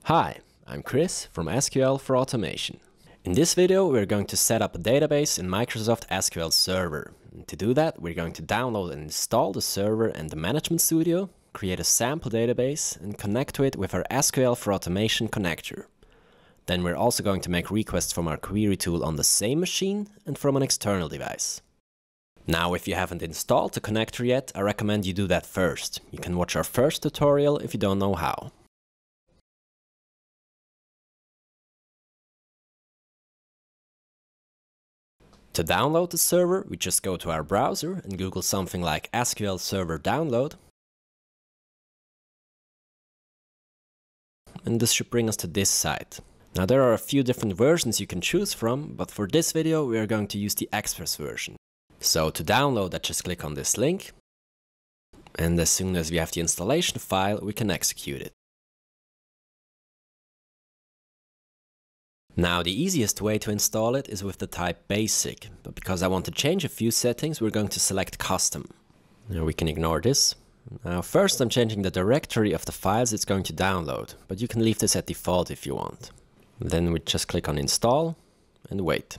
Hi, I'm Chris from SQL4automation. In this video we're going to set up a database in Microsoft SQL Server. And to do that we're going to download and install the server and the Management Studio, create a sample database and connect to it with our SQL4automation Connector. Then we're also going to make requests from our query tool on the same machine and from an external device. Now if you haven't installed the connector yet, I recommend you do that first. You can watch our first tutorial if you don't know how. To download the server, we just go to our browser and Google something like SQL Server download. And this should bring us to this site. Now there are a few different versions you can choose from, but for this video we are going to use the Express version. So to download that, just click on this link. And as soon as we have the installation file, we can execute it. Now the easiest way to install it is with the type basic, but because I want to change a few settings, we're going to select custom. Now we can ignore this. Now first I'm changing the directory of the files it's going to download, but you can leave this at default if you want. Then we just click on install and wait.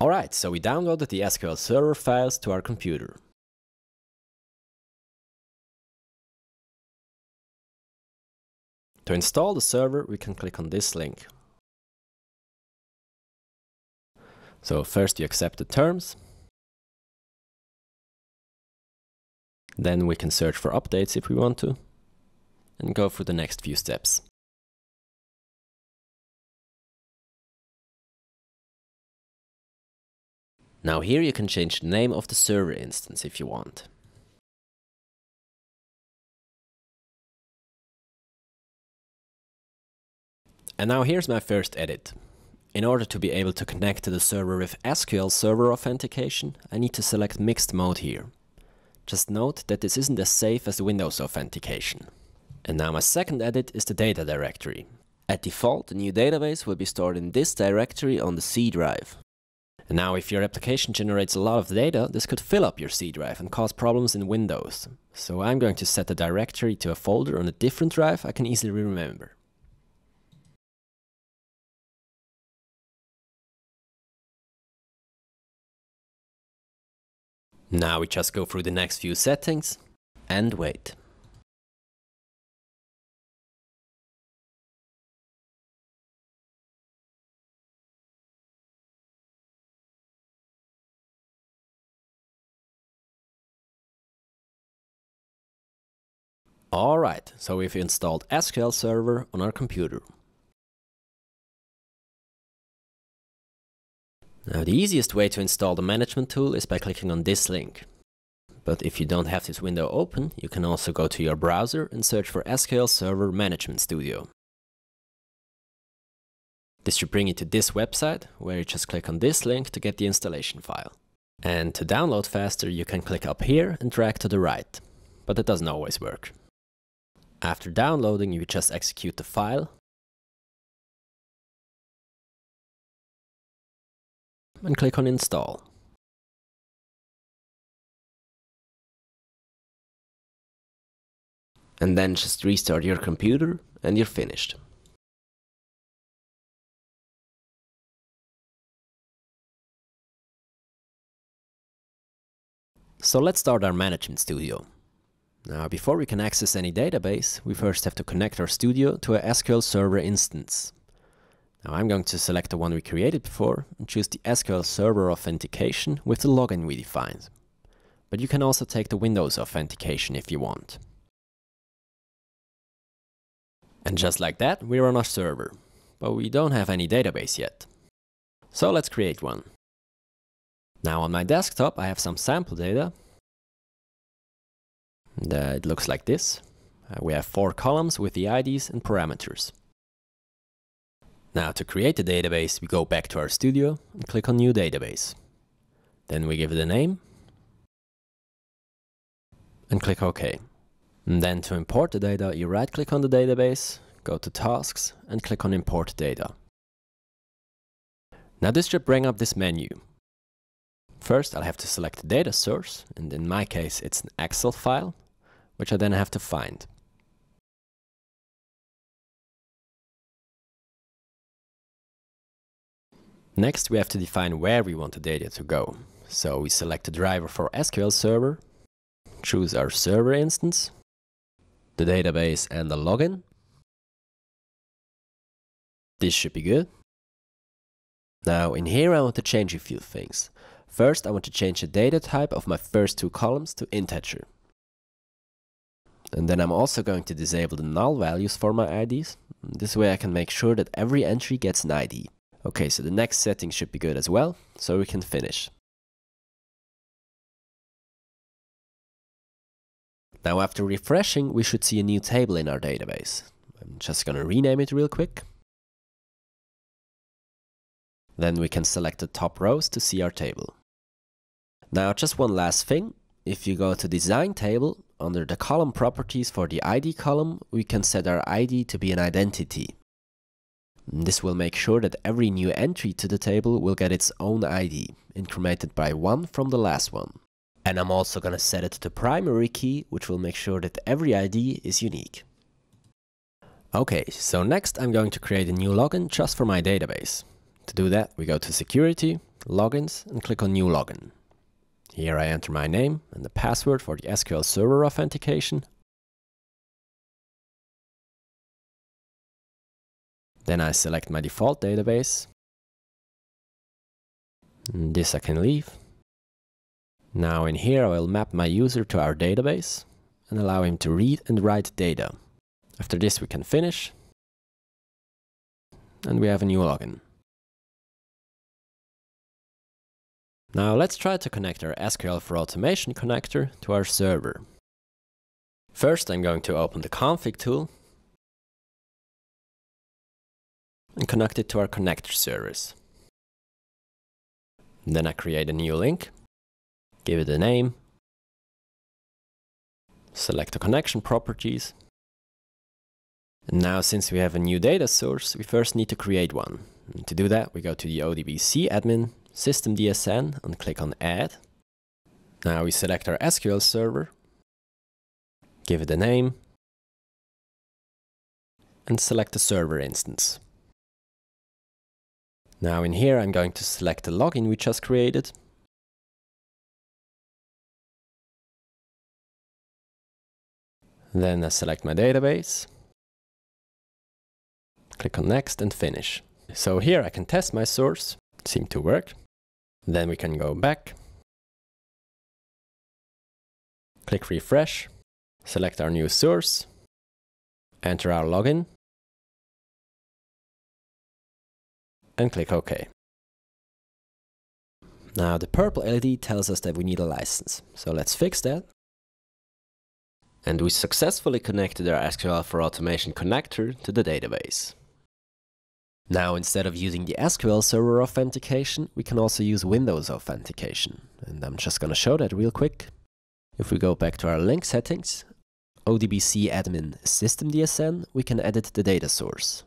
Alright, so we downloaded the SQL Server files to our computer. To install the server, we can click on this link. So first you accept the terms. Then we can search for updates if we want to, and go through the next few steps. Now here you can change the name of the server instance if you want. And now here's my first edit. In order to be able to connect to the server with SQL Server authentication, I need to select mixed mode here. Just note that this isn't as safe as Windows Authentication. And now my second edit is the data directory. At default, the new database will be stored in this directory on the C drive. And now if your application generates a lot of data, this could fill up your C drive and cause problems in Windows. So I'm going to set the directory to a folder on a different drive I can easily remember. Now we just go through the next few settings and wait. Alright, so we've installed SQL Server on our computer. Now the easiest way to install the management tool is by clicking on this link. But if you don't have this window open, you can also go to your browser and search for SQL Server Management Studio. This should bring you to this website, where you just click on this link to get the installation file. And to download faster, you can click up here and drag to the right. But it doesn't always work. After downloading, you just execute the file. And click on install. And then just restart your computer and you're finished. So let's start our Management Studio. Now before we can access any database, we first have to connect our studio to a SQL Server instance. Now I'm going to select the one we created before and choose the SQL Server authentication with the login we defined. But you can also take the Windows authentication if you want. And just like that, we're on our server. But we don't have any database yet. So let's create one. Now on my desktop I have some sample data. And, it looks like this. We have 4 columns with the IDs and parameters. Now to create the database, we go back to our studio and click on New Database. Then we give it a name and click OK. And then to import the data, you right click on the database, go to Tasks and click on Import Data. Now this should bring up this menu. First I'll have to select the data source, and in my case it's an Excel file, which I then have to find. Next, we have to define where we want the data to go. So we select the driver for SQL Server, choose our server instance, the database and the login. This should be good. Now in here I want to change a few things. First, I want to change the data type of my first two columns to integer. And then I'm also going to disable the null values for my IDs. This way I can make sure that every entry gets an ID. Okay, so the next setting should be good as well, so we can finish. Now after refreshing, we should see a new table in our database. I'm just gonna rename it real quick. Then we can select the top rows to see our table. Now just one last thing, if you go to Design Table, under the column properties for the ID column, we can set our ID to be an identity. This will make sure that every new entry to the table will get its own ID, incremented by 1 from the last one. And I'm also gonna set it to primary key, which will make sure that every ID is unique. Okay, so next I'm going to create a new login just for my database. To do that, we go to Security, Logins, and click on New Login. Here I enter my name and the password for the SQL Server authentication. Then I select my default database. And this I can leave. Now in here I will map my user to our database and allow him to read and write data. After this we can finish. And we have a new login. Now let's try to connect our SQL4automation Connector to our server. First I'm going to open the config tool and connect it to our connector service. Then I create a new link, give it a name, select the connection properties. And now since we have a new data source, we first need to create one. And to do that, we go to the ODBC admin, System DSN, and click on Add. Now we select our SQL server, give it a name, and select the server instance. Now in here I'm going to select the login we just created. Then I select my database, click on Next and Finish. So here I can test my source, it seemed to work. Then we can go back, click Refresh, select our new source, enter our login, and click OK. Now the purple LED tells us that we need a license, so let's fix that. And we successfully connected our SQL4automation Connector to the database. Now instead of using the SQL Server authentication, we can also use Windows Authentication. And I'm just gonna show that real quick. If we go back to our link settings, ODBC admin System DSN, we can edit the data source.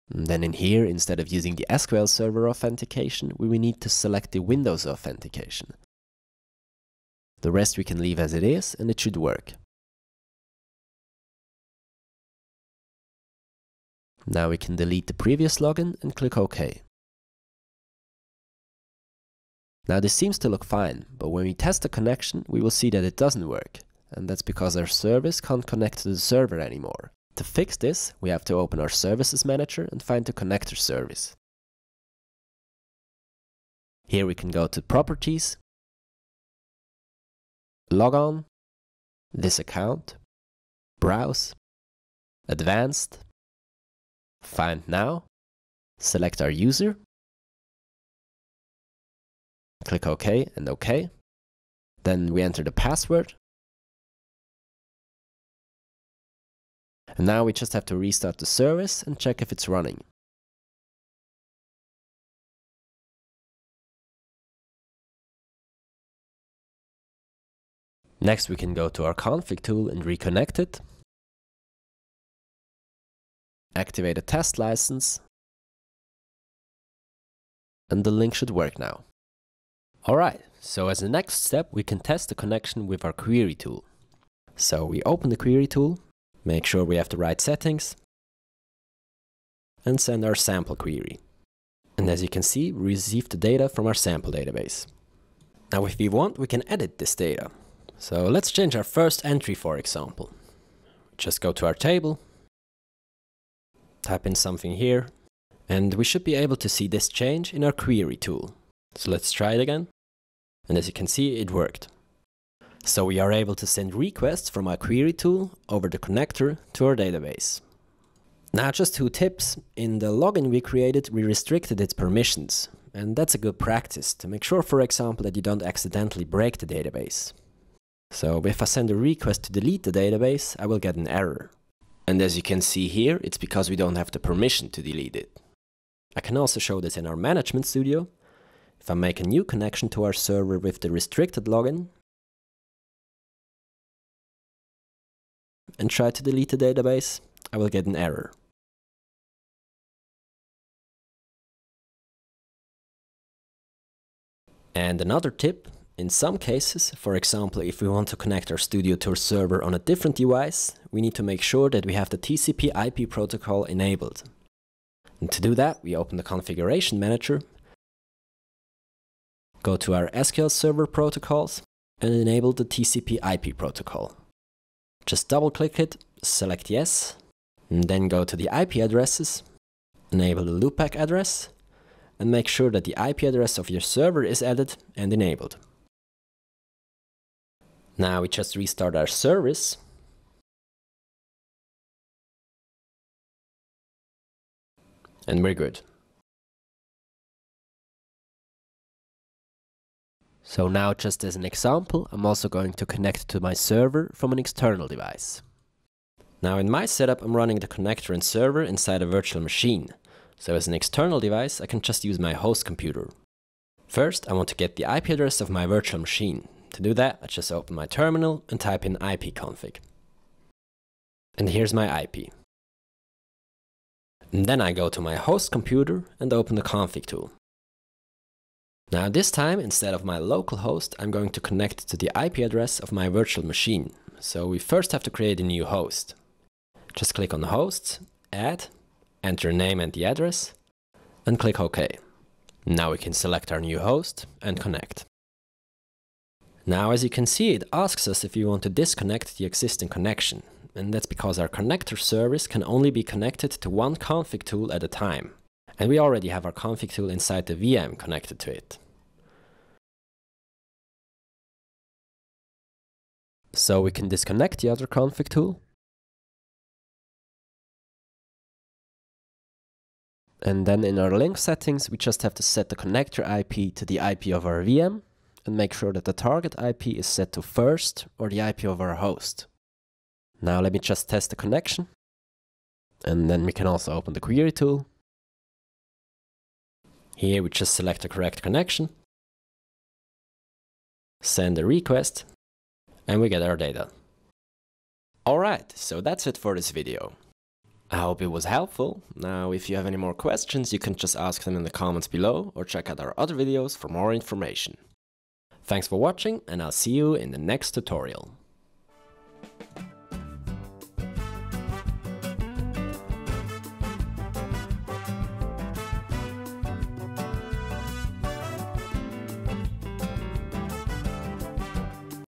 And then in here, instead of using the SQL Server authentication, we will need to select the Windows Authentication. The rest we can leave as it is, and it should work. Now we can delete the previous login and click OK. Now this seems to look fine, but when we test the connection, we will see that it doesn't work. And that's because our service can't connect to the server anymore. To fix this, we have to open our Services Manager and find the connector service. Here we can go to Properties, Log On, This Account, Browse, Advanced, Find Now, select our user, click OK and OK. Then we enter the password. And now we just have to restart the service and check if it's running. Next we can go to our config tool and reconnect it. Activate a test license. And the link should work now. Alright, so as the next step we can test the connection with our query tool. So we open the query tool, make sure we have the right settings, and send our sample query. And as you can see, we received the data from our sample database. Now if we want, we can edit this data. So let's change our first entry, for example. Just go to our table, type in something here, and we should be able to see this change in our query tool. So let's try it again. And as you can see, it worked. So we are able to send requests from our query tool over the connector to our database. Now just 2 tips. In the login we created, we restricted its permissions. And that's a good practice to make sure, for example, that you don't accidentally break the database. So if I send a request to delete the database, I will get an error. And as you can see here, it's because we don't have the permission to delete it. I can also show this in our management studio. If I make a new connection to our server with the restricted login and try to delete the database, I will get an error. And another tip, in some cases, for example, if we want to connect our studio to a server on a different device, we need to make sure that we have the TCP/IP protocol enabled. And to do that, we open the Configuration Manager, go to our SQL Server protocols, and enable the TCP/IP protocol. Just double-click it, select Yes, and then go to the IP addresses, enable the loopback address, and make sure that the IP address of your server is added and enabled. Now we just restart our service. And we're good. So now, just as an example, I'm also going to connect to my server from an external device. Now in my setup, I'm running the connector and server inside a virtual machine. So as an external device, I can just use my host computer. First, I want to get the IP address of my virtual machine. To do that, I just open my terminal and type in ipconfig. And here's my IP. And then I go to my host computer and open the config tool. Now this time, instead of my local host, I'm going to connect to the IP address of my virtual machine. So we first have to create a new host. Just click on the host, add, enter the name and the address, and click OK. Now we can select our new host and connect. Now as you can see, it asks us if we want to disconnect the existing connection. And that's because our connector service can only be connected to one config tool at a time. And we already have our config tool inside the VM connected to it. So we can disconnect the other config tool. And then in our link settings, we just have to set the connector IP to the IP of our VM and make sure that the target IP is set to first or the IP of our host. Now let me just test the connection. And then we can also open the query tool. Here we just select the correct connection, send a request, and we get our data. Alright, so that's it for this video. I hope it was helpful. Now if you have any more questions, you can just ask them in the comments below or check out our other videos for more information. Thanks for watching, and I'll see you in the next tutorial.